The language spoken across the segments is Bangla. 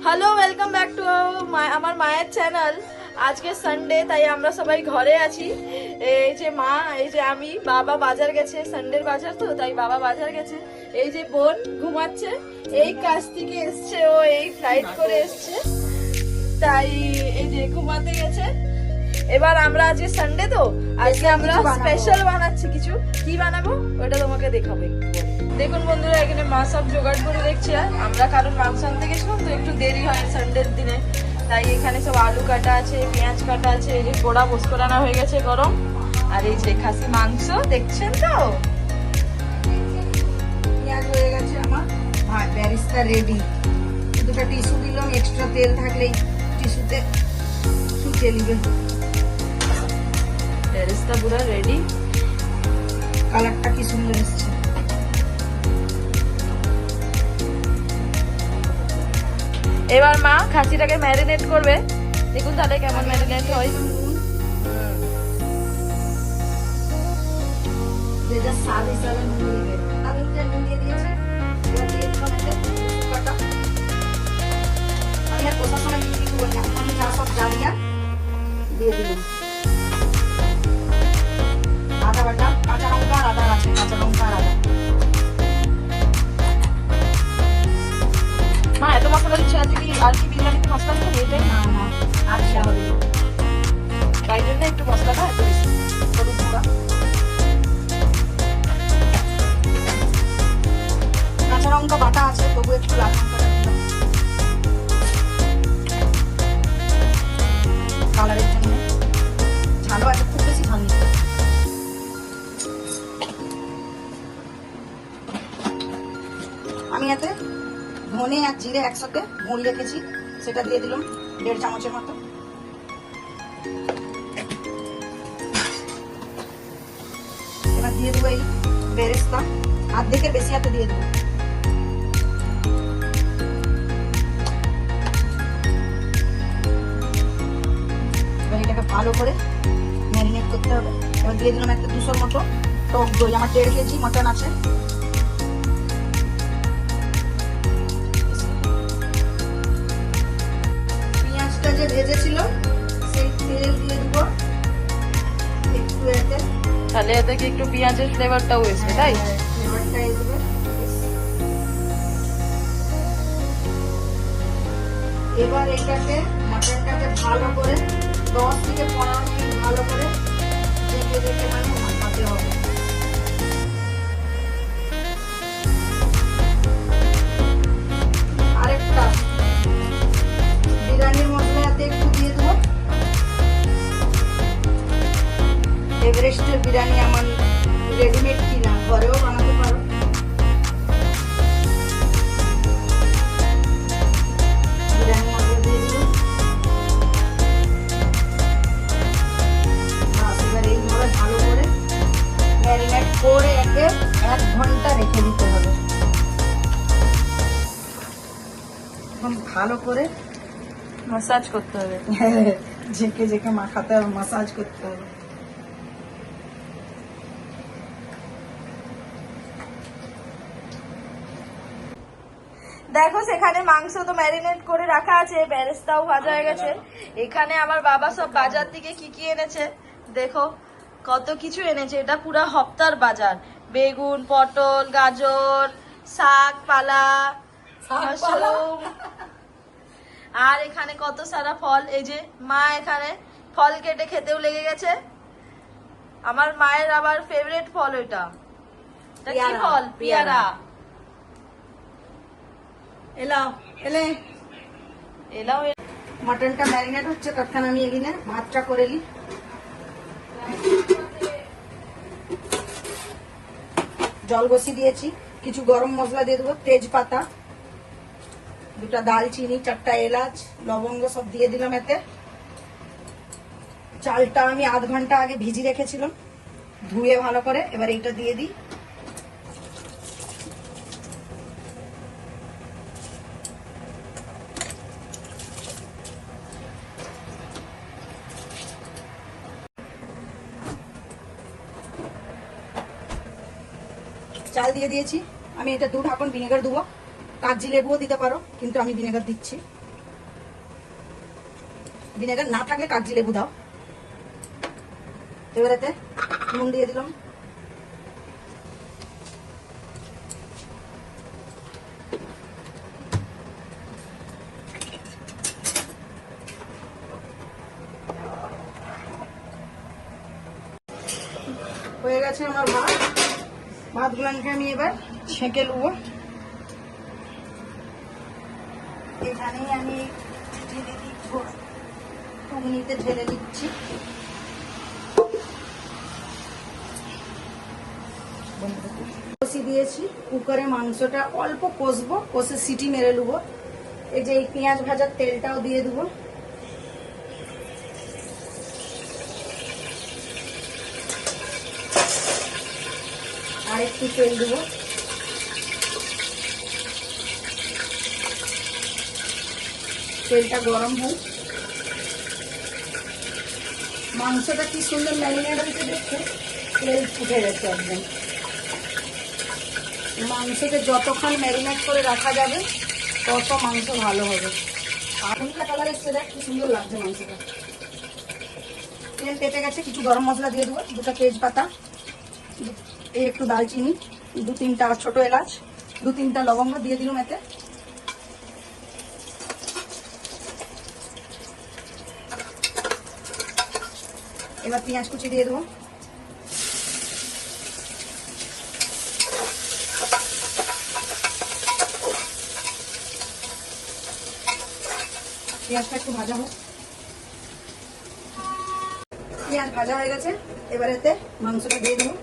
হ্যালো, ওয়েলকাম ব্যাক টু আমার মায়ের চ্যানেল। আজকে সানডে, তাই আমরা সবাই ঘরে আছি। এই যে মা, এই যে আমি, বাবা বাজার গেছে, সানডের বাজার তো তাই বাবা বাজার গেছে। এই যে বোন ঘুমাচ্ছে, এই কাজ থেকে এসছে, ও এই ফ্লাইট করে এসছে, তাই এই যে ঘুমাতে গেছে। এবার আমরা আজকে সানডে তো আজকে আমরা স্পেশাল বানাচ্ছি কিছু। কি বানাবো ওটা তোমাকে দেখাবো। দেখুন বন্ধুরা, এখানে মা সব জোগাড় করে দেখছে। আমরা কারণ মাংস আনতে গেছিলাম তো একটু দেরি হয় সানডের দিনে, তাই এখানে সব আলু কাটা আছে, পেঁয়াজ কাটা আছে, এই যে পোড়া পোস্করানা হয়ে গেছে গরম, আর এই যে খাসি মাংস দেখছেন তো। পেঁয়াজ হয়ে গেছে আমার, ভাত ব্যারিস্তা রেডি। দুটো টিস্যু দিলাম, এক্সট্রা তেল থাকলেই টিস্যুতে শুকিয়ে নিবে। ব্যারিস্তা পুরো রেডি, কালারটা কি সুন্দর এসছে। এবার মা খাসিটাকে ম্যারিনেট করবে, দেখুন তাহলে কেমন ম্যারিনেট হয়। যেটা স্বাদ হিসাবে নুন দিবে, আমি নুন দিয়ে দিয়েছি। এবার দিয়ে দিলাম কাটা। আমি আর কোথাও সময় বিক্রি করবো না, আমি যা সব জানি না দিয়ে দিলাম। আদা বাটা, কাঁচা লঙ্কা আর আদা আছে, কাঁচা লঙ্কা আর আদা। মা এত মশলা দিচ্ছে আজকে, কি আর কি বিরিয়ানিতে মশলা দিচ্ছে এটাই না না, আর কি হবে, তাই জন্য একটু মশলাটা এত বেশি। হলুদ গুঁড়া, কাঁচা লঙ্কা বাটা আছে, তবু একটু লাল লঙ্কাটা দিলাম কালারের জন্য। ঝালও আছে, খুব বেশি ঝাল নেই। আমি এতে ধনে আর জিরে একসাথে গুঁড়ি রেখেছি, সেটা দিয়ে দিলাম 1.5 চামচের মতো। এবার দিয়ে দেবো এই বেরেস্তা, অর্ধেকের বেশি হাতে দিয়ে দেবো। এবার এটাকে ভালো করে ম্যারিনেট করতে হবে। এবার দিয়ে দিলাম একটা 200 মতো টক দই, আমার 1.5 কেজি মটন আছে। পেঁয়াজটা যে ভেজেছিল সেই তেল দিয়ে দেবো একটু এতে, তাহলে এতে কি একটু পেঁয়াজের ফ্লেভারটাও এসে, তাই? ফ্লেভারটা আসবে। এবার এটাকে মটনটাকে ভালো করে 10 থেকে 15 মিনিট ভালো করে ঢেকে ঢেকে মানে মাখাতে হবে। আরেকটা বিরিয়ানির মশলাতে একটু দিয়ে দেবো। এভারেস্টের বিরিয়ানি আমার রেডিমেড কিনা, ঘরেও বানাতে পারো। বিরিয়ানি মশলা দিয়ে দিল। এবার এইভাবে ভালো করে ম্যারিনেট করে একে 1 ঘন্টা রেখে দিতে হবে। এখন ভালো করে মাসাজ করতে হবে। ঝেঁকে ঝেঁকে মাখাতে হবে, মাসাজ করতে হবে। দেখো সেখানে মাংস তো ম্যারিনেট করে রাখা আছে, বেরেস্তাও ভাজা হয়ে গেছে। এখানে আমার বাবা সব বাজার থেকে কি কি এনেছে দেখো, কত কিছু এনেছে। এটা পুরো হপ্তার বাজার। বেগুন, পটল, গাজর, শাক পালা, মাশরুম, আর এখানে কত সারা ফল। এই যে মা এখানে ফল কেটে খেতেও লেগে গেছে। আমার মায়ের আবার ফেভারিট ফল ওইটা। এটা কি ফল? পেয়ারা। এলাও এলে এলাও। মটনটা ম্যারিনেট হচ্ছে, তৎক্ষণ আমি এখানে ভাতটা করে নিই। জল বসিয়ে দিয়েছি, কিছু গরম মশলা দিয়ে দেবো, তেজপাতা, 2টা দালচিনি, 4টা এলাচ, লবঙ্গ সব দিয়ে দিলাম এতে। চালটা আমি আধ ঘন্টা আগে ভিজিয়ে রেখেছিলাম, ধুয়ে ভালো করে। এবার এইটা দিয়ে দিই। চাল দিয়ে দিয়েছি, আমি এটা 2 ঢাকন ভিনেগার দেবো। কাগজি লেবুও দিতে পারো, কিন্তু আমি ভিনেগার দিচ্ছি। ভিনেগার না থাকলে কাগজি লেবু দাও। এবারেতে নুন দিয়ে দিলাম। হয়ে গেছে আমার ভাত। ভাতগুলোকে আমি এবার ছেঁকে নেবো। এখানেই আমি ঢেলে দিচ্ছি, ঘুগনিতে ঢেলে দিচ্ছি। কষি দিয়েছি কুকারে, মাংসটা অল্প কষবো, কষে সিটি মেরে নেবো। এই যে এই পেঁয়াজ ভাজার তেলটাও দিয়ে দেবো। আর একটু তেল দেবো। তেলটা গরম হোক। মাংসটা কি সুন্দর ম্যারিনেট হয়েছে দেখতে, তেল ফুটে গেছে একদম। মাংসকে যতক্ষণ ম্যারিনেট করে রাখা যাবে তত মাংস ভালো হবে। আগুনটা কালার এসছে, দেখ কি সুন্দর লাগছে মাংসটা। তেল পেটে গেছে, কিছু গরম মশলা দিয়ে দেবো, 2টা তেজপাতা, এই একটু দালচিনি, 2-3টা ছোট এলাচ, 2-3টা লবঙ্গ দিয়ে দিলাম এতে। এবার পেঁয়াজ কুচি দিয়ে দেবো। পেঁয়াজটা একটু ভাজা হোক। পেঁয়াজ ভাজা হয়ে গেছে, এবার এতে মাংসটা দিয়ে দেবো।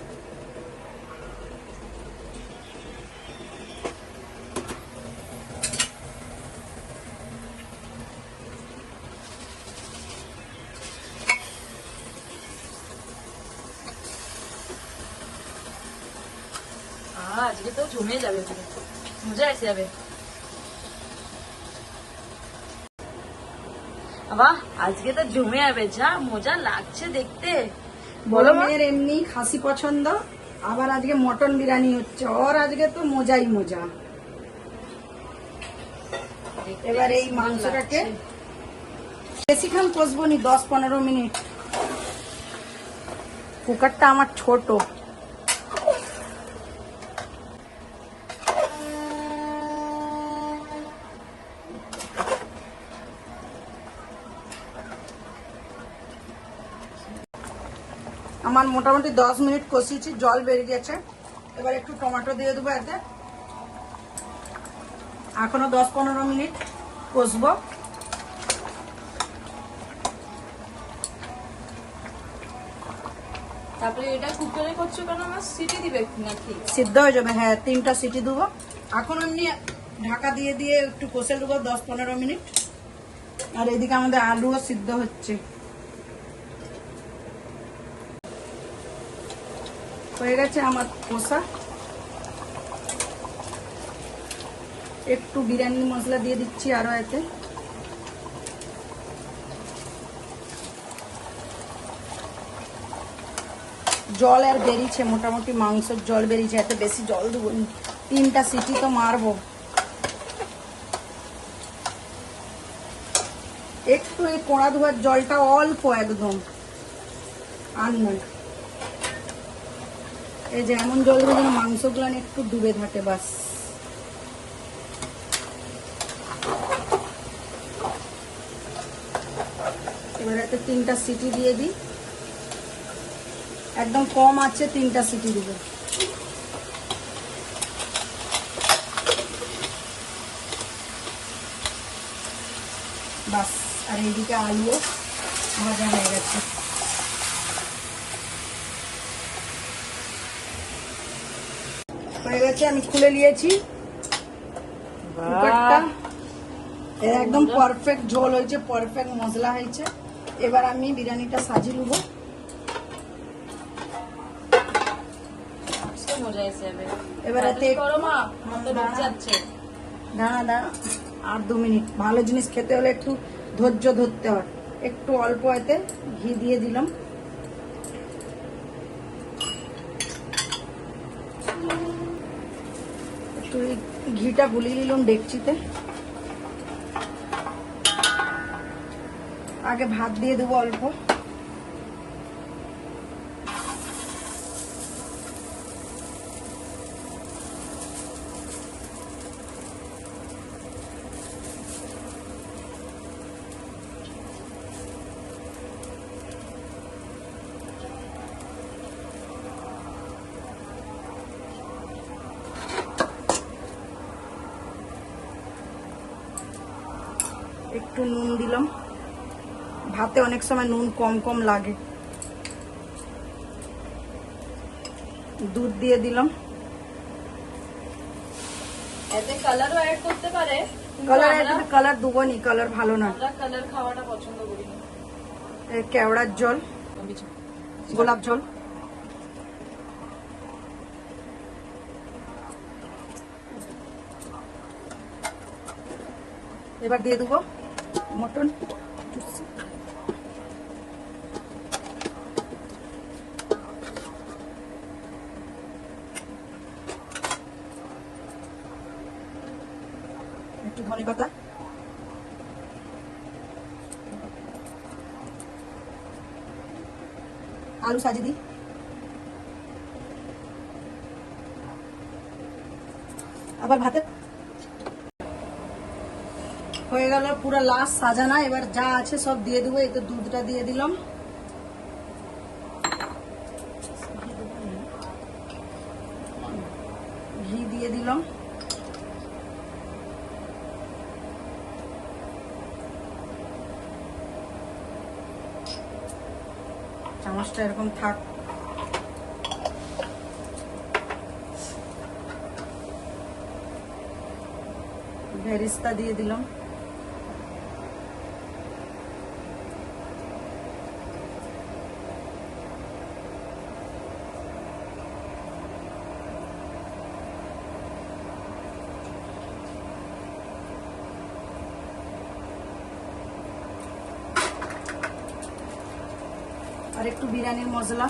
আজকে তো জমে যাবে, মজা এসে যাবে। বাহ, আজকে তো জমে যাবে, যা মজা লাগছে দেখতে। বড় মেয়ের এমনি খাসি পছন্দ, আবার আজকে মটন বিরিয়ানি হচ্ছে, ওর আজকে তো মজাই মজা। এবার এই মাংসটাকে বেশিক্ষণ কষবো নি, 10-15 মিনিট। কুকারটা আমার ছোট। আমার মোটামুটি 10 মিনিট কষিয়েছি, জল বেরিয়ে গেছে। এবার একটু টমেটো দিয়ে দেবো এতে। এখনো 10-15 মিনিট কষবো। তারপরে এটা কুকারে করছো কেন? আমার সিটি দিবে নাকি? সিদ্ধ হয়ে যাবে, হ্যাঁ 3টা সিটি দেবো। এখন এমনি ঢাকা দিয়ে দিয়ে একটু কষে দেবো 10-15 মিনিট। আর এদিকে আমাদের আলুও সিদ্ধ হচ্ছে। হয়ে গেছে আমার কষা। একটু বিরিয়ানি মশলা দিয়ে দিচ্ছি আরো এতে। জল আর বেরিয়েছে, মোটামুটি মাংসের জল বেরিয়েছে, এত বেশি জল দেবো, 3টা সিটি তো মারবো। একটু এই কোড়া ধোয়ার জলটা অল্প একদম, আর নয়। এই যে এমন জল দেবো যেন মাংসগুলো একটু ডুবে থাকে, বাস। এবার একটা 3টা সিটি দিয়ে দিই, একদম কম আছে, 3টা সিটি দিব। বাস। আর এইদিকে আলুও ভাজা হয়ে গেছে। হয়ে গেছে, আমি খুলে নিয়েছি কুকারটা। একদম পারফেক্ট ঝোল হয়েছে, পারফেক্ট মশলা হয়েছে। এবার আমি বিরিয়ানিটা সাজিয়ে নেবো। মজা এসে যাবে। এবার এতে করো মা, মতো ডুবে যাচ্ছে। দাঁড়া আর 2 মিনিট। ভালো জিনিস খেতে হলে একটু ধৈর্য ধরতে হয়। একটু অল্প এতে ঘি দিয়ে দিলাম। একটু ঘিটা গুলিয়ে নিলাম ডেকচিতে। আগে ভাত দিয়ে দেবো অল্প। একটু নুন দিলাম, ভাতে অনেক সময় নুন কম কম লাগে। দুধ দিয়ে দিলাম। এতে কালারও অ্যাড করতে পারে, কালার দেবো নি, কালার ভালো না। আমরা কালার খাওয়াটা পছন্দ করি না। কেওড়ার জল, গোলাপ জল। এবার দিয়ে দেবো মটন। একটু ধনে পাতা, আলু সাজিয়ে দিই। আবার ভাতে হয়ে গেল পুরো লাস্ট সাজানা। এবার যা আছে সব দিয়ে দেবো। এই তো দুধটা দিয়ে দিলাম, ঘি দিয়ে দিলাম, চামচটা এরকম থাক। ভেরিস্তা দিয়ে দিলাম। আর একটু বিরিয়ানির মশলা।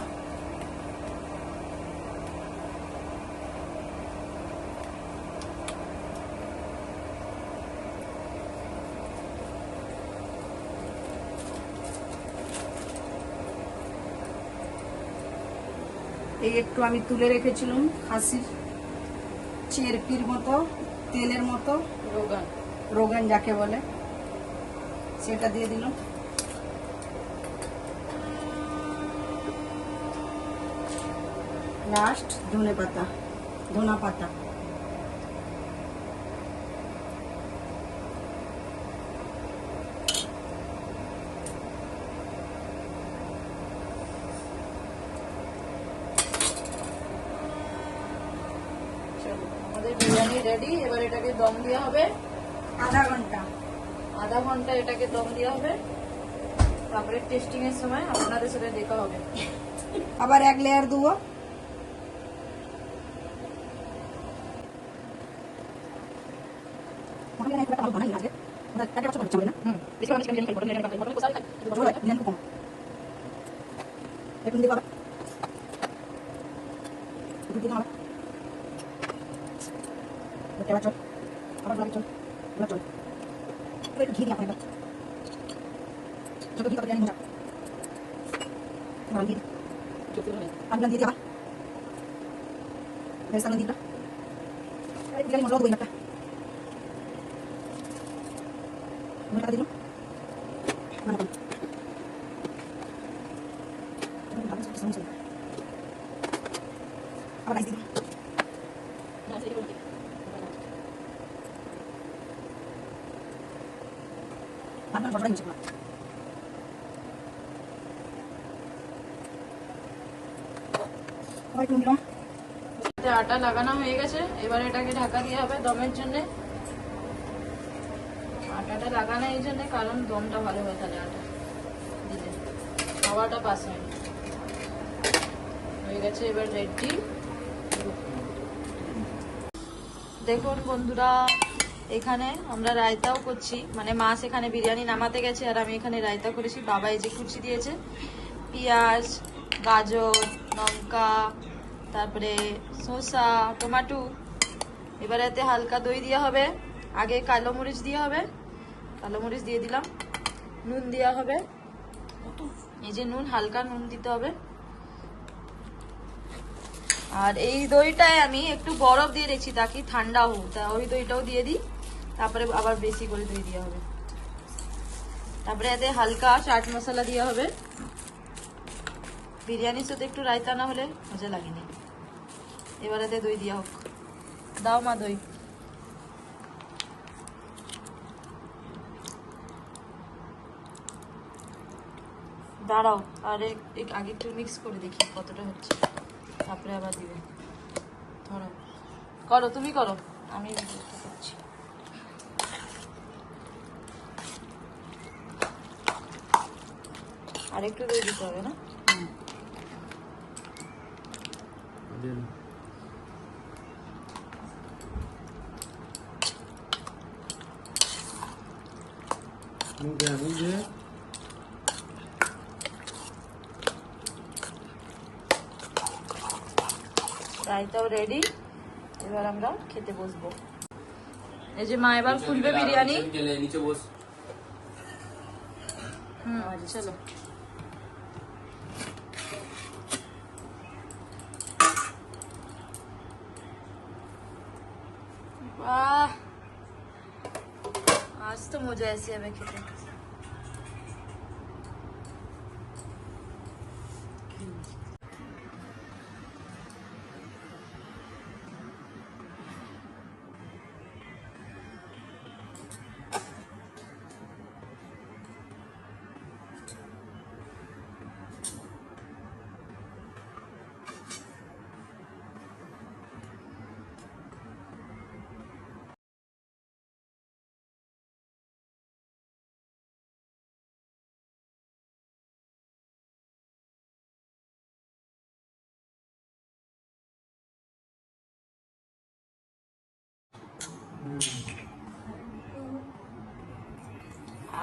এই একটু আমি তুলে রেখেছিলাম খাসির চেরপির মতো, তেলের মতো, রোগান রোগান যাকে বলে, সেটা দিয়ে দিলাম। লাস্ট ধনে পাতা, ধনা পাতা। আমাদের বিরিয়ানি রেডি। এবার এটাকে দম দেওয়া হবে আধা ঘন্টা। আধা ঘন্টা এটাকে দম দেওয়া হবে, তারপরে টেস্টিং এর সময় আপনাদের সাথে দেখা হবে। আবার এক লেয়ার দেবো। আবার রাইস দিই। আপনার মশলা নিচে না। আবার একটু দিলাম। আটা লাগানো হয়ে গেছে, এবার এটাকে ঢাকা দিয়ে হবে দমের জন্য। আটাটা লাগানো এই জন্য কারণ দমটা ভালো হয়, তাহলে আটা দিলে খাওয়াটা পাস হয়। হয়ে গেছে, এবার রেডি। দেখুন বন্ধুরা, এখানে আমরা রায়তাও করছি, মানে মাছ এখানে বিরিয়ানি নামাতে গেছে আর আমি এখানে রায়তা করেছি। বাবা এই যে কুচি দিয়েছে পেঁয়াজ, গাজর, লঙ্কা, তারপরে শসা, টমেটো। এবার এতে হালকা দই দেওয়া হবে, আগে কালো মরিচ দেওয়া হবে, কালো মরিচ দিয়ে দিলাম। নুন দেওয়া হবে, এই যে নুন, হালকা নুন দিতে হবে। আর এই দইটায় আমি একটু বরফ দিয়ে রেখেছি তাকে ঠান্ডা হোক, তা ওই দইটাও দিয়ে দিই, তারপরে আবার বেশি করে দই দেওয়া হবে। তারপরে এতে হালকা চাট মশলা দেওয়া হবে। বিরিয়ানির সাথে একটু রায়তা না হলে মজা লাগেনি। এবার এতে দই দেওয়া হোক। দাও মা দই। দাঁড়াও, আরে আগে একটু মিক্স করে দেখি কতটা হচ্ছে, তারপরে আবার দিবে। ধরো, করো, তুমি করো, আমি ভিডিওটা করছি। আর একটু দই দিতে হবে না? রায়তাও রেডি, এবার আমরা খেতে বসবো। এই যে মা এবার খুলবে বিরিয়ানি। চলো। বাহ, আজ তো মজা এসে যাবে খেতে।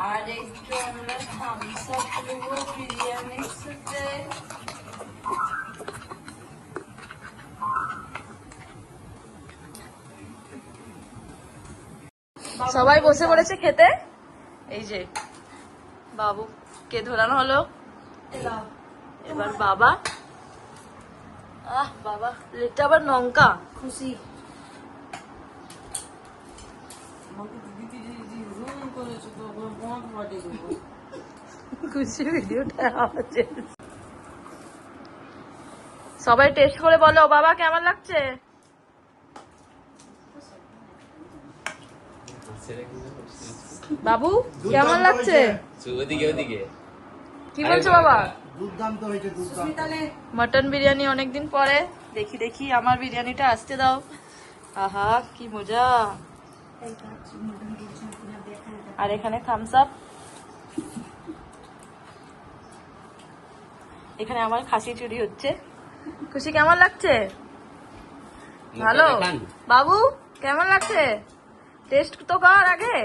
আর একটু আমরা থামস আপ নেবো বিরিয়ানির সাথে। সবাই বসে পড়েছে খেতে। এই যে বাবু কে ধরানো হলো, এবার বাবা। বাবা লেটটা আবার লঙ্কা। খুশি খুশি ভিডিওটা আছে। সবাই টেস্ট করে বলো বাবা কেমন লাগছে। বাবু কেমন লাগছে? কি বলছো বাবা? মটন বিরিয়ানি অনেকদিন পরে। দেখি দেখি আমার বিরিয়ানিটা আসতে দাও। আহা কি মজা। আর এখানে থামস আপ। এখানে আমার খাসি চুরি হচ্ছে। খুশি কেমন লাগছে? ভালো। বাবু কেমন লাগছে? টেস্ট তো কর আগে।